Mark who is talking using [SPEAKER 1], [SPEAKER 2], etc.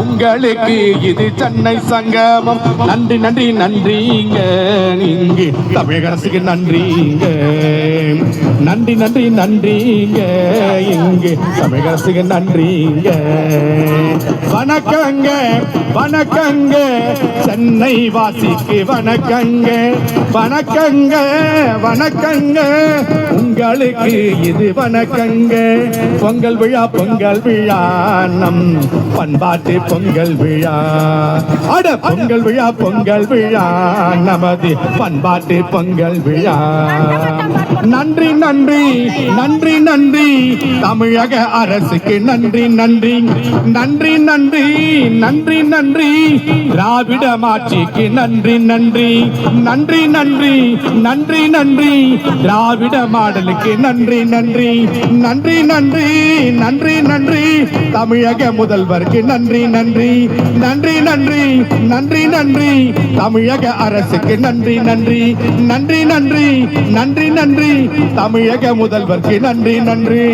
[SPEAKER 1] உங்களுக்கு இது சென்னை சங்கமம். நன்றி நன்றி நன்றிங்க, நீங்க தமிழக அரசுக்கு நன்றிங்க. நன்றி நன்றி நன்றிங்க, இங்கு தமிழக அரசுக்கு நன்றிங்க. வணக்கங்க வணக்கங்க, சென்னை வாசிக்கு வணக்கங்க. வணக்கங்க வணக்கங்க, உங்களுக்கு இது வணக்கங்க. பொங்கல் விழா பொங்கல் விழா, நம் பண்பாட்டு பொங்கல் விழா. அட பொங்கல் விழா பொங்கல் விழா, நமது பண்பாட்டு பொங்கல் விழா. நன்றி நன்றி நன்றி நன்றி, தமிழக அரசுக்கு நன்றி நன்றி. நன்றி நன்றி நன்றி நன்றி, திராவிட மாட்சிக்கு நன்றி நன்றி. நன்றி நன்றி நன்றி நன்றி, திராவிட மாடலுக்கு நன்றி நன்றி. நன்றி நன்றி நன்றி நன்றி, தமிழக முதல்வருக்கு நன்றி நன்றி. நன்றி நன்றி நன்றி நன்றி, தமிழக அரசுக்கு நன்றி நன்றி. நன்றி நன்றி நன்றி நன்றி, தமிழக முதல்வருக்கு நன்றி நன்றி.